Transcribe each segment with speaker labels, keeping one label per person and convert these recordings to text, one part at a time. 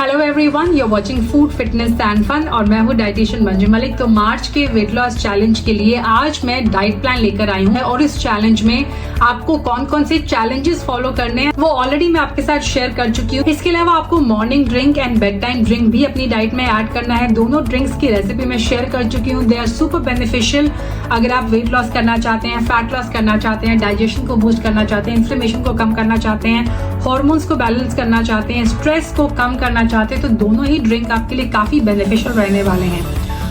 Speaker 1: Hello everyone, you are watching food fitness and fun और मैं हूँ डाइटिशियन मंजू मलिक। तो मार्च के वेट लॉस चैलेंज के लिए आज मैं डाइट प्लान लेकर आई हूँ और इस चैलेंज में आपको कौन कौन से चैलेंजेस फॉलो करने हैं वो ऑलरेडी मैं आपके साथ शेयर कर चुकी हूँ। इसके अलावा आपको morning drink and bed time drink भी अपनी डाइट में ऐड करना है। दोनों ड्रिंक्स की रेसिपी मैं शेयर कर चुकी हूँ। दे आर सुपर बेनिफिशियल अगर आप वेट लॉस करना चाहते हैं, फैट लॉस करना चाहते हैं, डाइजेशन को बूस्ट करना चाहते हैं, इन्फ्लेमेशन को कम करना चाहते हैं, हार्मोन्स को बैलेंस करना चाहते हैं, स्ट्रेस को कम करना चाहते हैं, तो दोनों ही ड्रिंक आपके लिए काफी बेनिफिशियल रहने वाले हैं।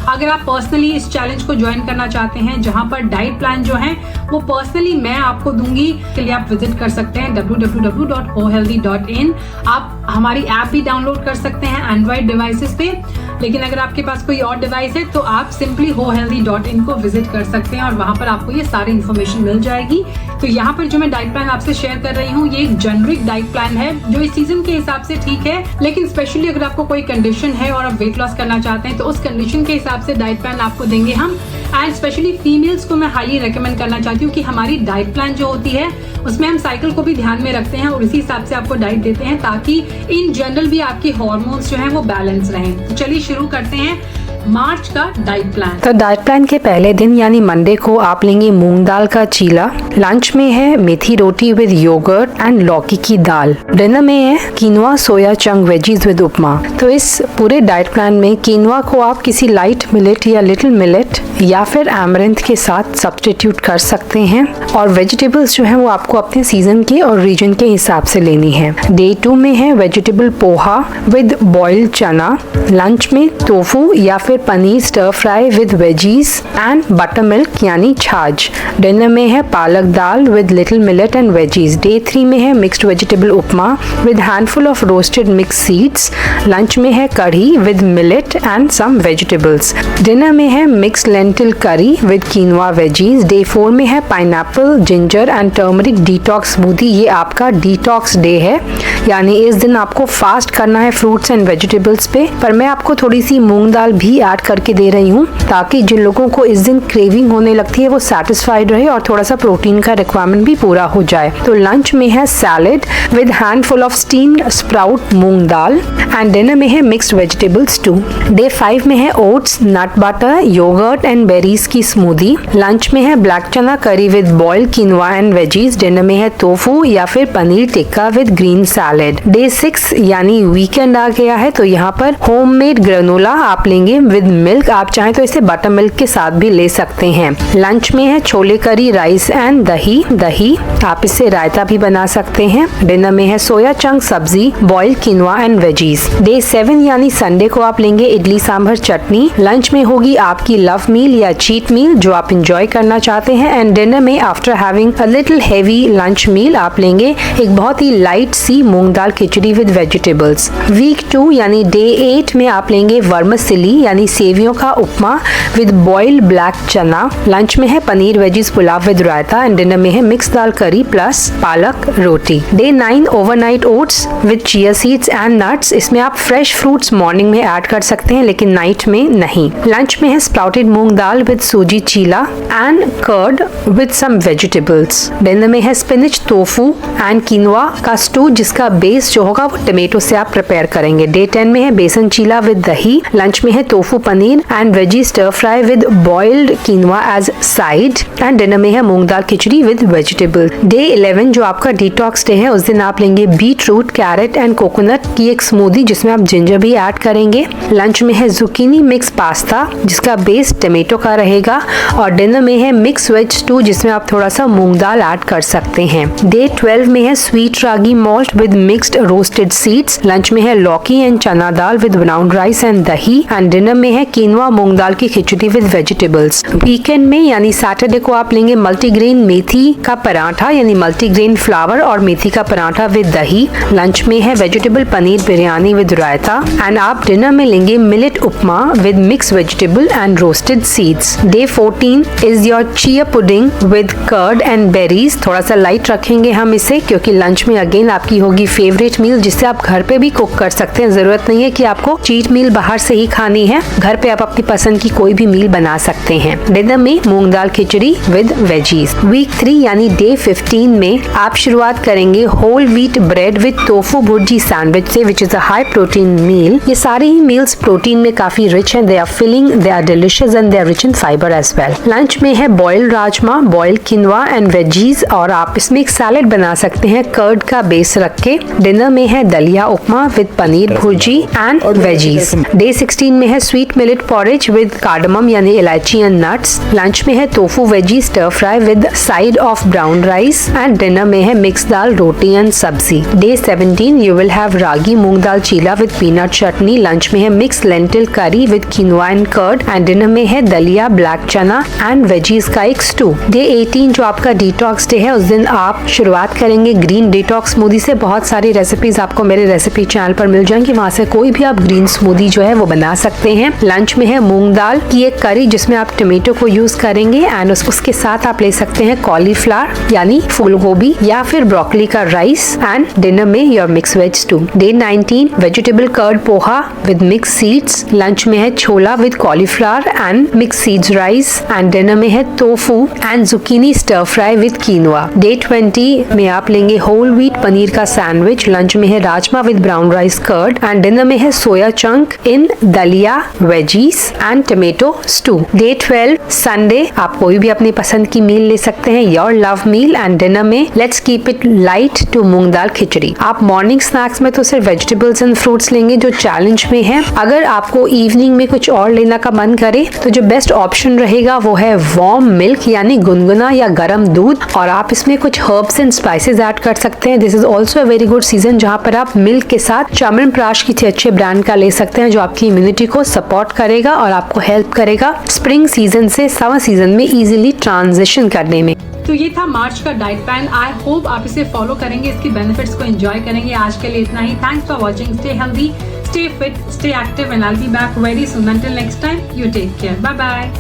Speaker 1: अगर आप पर्सनली इस चैलेंज को ज्वाइन करना चाहते हैं जहां पर डाइट प्लान जो है वो पर्सनली मैं आपको दूंगी, के लिए आप विजिट कर सकते हैं www.hohealthy.in। आप हमारी ऐप भी डाउनलोड कर सकते हैं एंड्रॉइड डिवाइसेस पे, लेकिन अगर आपके पास कोई और डिवाइस है तो आप सिंपली hohealthy.in को विजिट कर सकते हैं और वहां पर आपको ये सारी इन्फॉर्मेशन मिल जाएगी। तो यहाँ पर जो मैं डाइट प्लान आपसे शेयर कर रही हूँ ये एक जेनरिक डाइट प्लान है जो इस सीजन के हिसाब से ठीक है, लेकिन स्पेशली अगर आपको कोई कंडीशन है और आप वेट लॉस करना चाहते हैं तो उस कंडीशन के हिसाब से डाइट प्लान आपको देंगे हम। एंड स्पेशली फीमेल्स को मैं हाईली रेकमेंड करना चाहती हूँ कि हमारी डाइट प्लान जो होती है उसमें हम साइकिल को भी ध्यान में रखते हैं और इसी हिसाब से आपको डाइट देते हैं ताकि इन जनरल भी आपके हार्मोन्स जो हैं वो बैलेंस रहें। तो चलिए शुरू करते हैं मार्च का डाइट प्लान।
Speaker 2: तो डाइट प्लान के पहले दिन यानी मंडे को आप लेंगे मूंग दाल का चीला। लंच में है मेथी रोटी विद योगर्ट एंड लौकी की दाल। डिनर में है कीनवा सोया चंक वेजीज विद उपमा। तो इस पूरे डाइट प्लान में कीनवा को आप किसी लाइट मिलेट या लिटिल मिलेट या फिर एमरेंथ के साथ सब्स्टिट्यूट कर सकते हैं और वेजिटेबल्स जो है वो आपको अपने सीजन के और रीजन के हिसाब से लेनी है। डे 2 में है vegetable poha with boiled chana. Lunch में टोफू या फिर paneer stir fry with veggies and buttermilk यानी छाछ। डिनर में है palak dal with little millet and veggies. Day 3 में है mixed vegetable upma with handful of roasted mix seeds. Lunch में है kadhi with millet and some vegetables. Dinner में है mixed lentil curry with quinoa veggies. Day 4 में है pineapple ginger and turmeric detox smoothie. ये आपका डिटॉक्स डे है, यानी इस दिन आपको फास्ट करना है फ्रूट्स एंड वेजिटेबल्स पे। पर मैं आपको थोड़ी सी मूंग दाल भी ऐड करके दे रही हूँ ताकि जिन लोगों को इस दिन क्रेविंग होने लगती है वो सेटिस्फाइड रहे और थोड़ा सा प्रोटीन का रिक्वायरमेंट भी पूरा हो जाए। तो लंच में है salad with handful of steamed sprout moong dal and dinner में है मिक्स्ड वेजिटेबल्स टू। डे 5 में है oats nut butter yogurt and berries की स्मूदी। लंच में है black chana curry with boiled quinoa and veggies. Dinner में है टोफू या फिर paneer tikka with green salad. Day 6 यानी वीकेंड आ गया है तो यहाँ पर होममेड ग्रेनोला आप लेंगे विद मिल्क। आप चाहें तो इसे बटर मिल्क के साथ भी ले सकते हैं। लंच में है छोले करी राइस एंड दही आप इससे रायता भी बना सकते हैं। डिनर में है सोया चंक सब्जी boiled quinoa and veggies. Day 7 यानी संडे को आप लेंगे इडली सांभर चटनी। लंच में होगी आपकी लव मील या चीट मील जो आप इंजॉय करना चाहते हैं एंड डिनर में after having a little heavy lunch meal आप लेंगे एक बहुत ही लाइट सी moong dal khichdi with vegetables. Week 2 यानी डे 8 में आप लेंगे वर्मिसेली यानी सेवियों का upma with boiled black chana. Lunch में है paneer veggies pulao with raita and dinner में है mix dal curry plus palak roti. Day 9 overnight oats with chia seeds and nuts. इसमें आप फ्रेश फ्रूट्स मॉर्निंग में ऐड कर सकते हैं लेकिन नाइट में नहीं। लंच में है sprouted moong dal with suji chilla and curd with some vegetables. Dinner में है स्पिनच टोफू एंड कीनवा का स्टू जिसका बेस जो होगा वो टमेटो से आप प्रिपेयर करेंगे। डे 10 में है बेसन चीला विद दही। लंच में है tofu paneer and veggie stir fry with boiled quinoa as side and dinner में है moong dal khichdi with vegetable. Day 11 जो आपका डिटॉक्स डे है उस दिन आप लेंगे beetroot carrot and coconut की एक स्मूदी जिसमें आप जिंजर भी ऐड करेंगे। लंच में है जुकीनी मिक्स पास्ता जिसका बेस टमेटो का रहेगा और डिनर में है मिक्स वेज स्टू जिसमें आप थोड़ा सा मूंग दाल ऐड कर सकते हैं। डे 12 में है sweet ragi malt with mixed roasted seeds. Lunch में है लौकी एंड चना दाल विद ब्राउन राइस एंड दही एंड डिनर में है कीनवा मूंग दाल की खिचड़ी विद वेजिटेबल्स। वीकेंड में यानी सैटरडे को आप लेंगे मल्टीग्रेन मेथी का पराठा यानी मल्टीग्रेन फ्लावर और मेथी का पराठा विद दही। लंच में है vegetable paneer biryani with raita and आप डिनर में लेंगे millet upma with mix vegetable and roasted seeds. Day 14 is your chia pudding with curd and berries. थोड़ा सा लाइट रखेंगे हम इसे क्योंकि लंच में अगेन आपकी होगी फेवरेट मील जिससे आप घर पे भी कुक कर सकते हैं। जरूरत नहीं है कि आपको चीट मील बाहर से ही खानी है। घर पे आप अपनी पसंद की कोई भी मील बना सकते हैं। डिनर में moong dal khichdi with veggies. Week 3 यानी डे 15 में आप शुरुआत करेंगे whole wheat bread with tofu bhurji sandwich से, which is a high protein meal. ये सारी ही मील्स प्रोटीन में काफी रिच हैं, they are filling, they are delicious and they are rich in fibre as well. Lunch में है boiled rajma, boiled quinoa and veggies, और आप इसमें एक सैलेड बना सकते हैं कर्ड का बेस रख के। डिनर में है dalia upma with paneer bhurji and veggies. Day 16 में है sweet millet porridge with cardamom यानी इलायची एंड नट्स। लंच में है tofu veggie stir fry with side of brown rice and dinner में है mix dal roti and sabzi. Day 17 you will have ragi moong dal chilla with peanut chutney. Lunch में है mix lentil curry with quinoa and curd and dinner में है दलिया black चना एंड वेजीज का एक स्टू। डे 18 जो आपका डिटॉक्स डे है, उस दिन आप शुरुआत करेंगे ग्रीन डिटॉक्स स्मूदी से। बहुत सारी रेसिपीज आपको मेरे रेसिपी चैनल पर मिल जाएंगी, वहाँ से कोई भी आप ग्रीन स्मूदी जो है वो बना सकते हैं। लंच में है मूंग दाल की एक करी जिसमें आप टमाटो को यूज करेंगे एंड उसके साथ आप ले सकते हैं कॉलीफ्लावर यानी फूल गोभी या फिर ब्रोकली का राइस एंड डिनर में your mix veg stew. Day 19 vegetable curd poha with mix seeds. Lunch में है chola with cauliflower and mix seeds rice and dinner में है tofu and zucchini stir fry with quinoa. Day 20 में आप लेंगे whole wheat paneer का sandwich. Lunch में है rajma with brown rice curd and dinner में है soya chunk in dalia veggies and tomato stew. Day 12 Sunday आप कोई भी अपनी पसंद की मील ले सकते हैं, your love meal, and dinner में let's keep it light to moong dal khichdi. आप मॉर्निंग स्नैक्स में तो सिर्फ वेजिटेबल्स एंड फ्रूट्स लेंगे जो चैलेंज में है। अगर आपको इवनिंग में कुछ और लेना का मन करे तो जो बेस्ट ऑप्शन रहेगा वो है वार्म मिल्क यानी गुनगुना या गर्म दूध, और आप इसमें कुछ हर्ब्स एंड स्पाइसेस ऐड कर सकते हैं। This is also a very good season जहाँ पर आप मिल्क के साथ च्यवनप्राश किसी अच्छे ब्रांड का ले सकते हैं जो आपकी इम्यूनिटी को सपोर्ट करेगा और आपको हेल्प करेगा स्प्रिंग सीजन से समर सीजन में इजीली ट्रांजिशन करने में।
Speaker 1: तो ये था मार्च का डाइट प्लान। आई होप आप इसे फॉलो करेंगे, इसकी बेनिफिट्स को एंजॉय करेंगे। आज के लिए इतना ही। Thanks for watching. Stay healthy, stay fit, stay active and I will be back very soon. Until next time, you take care. Bye bye.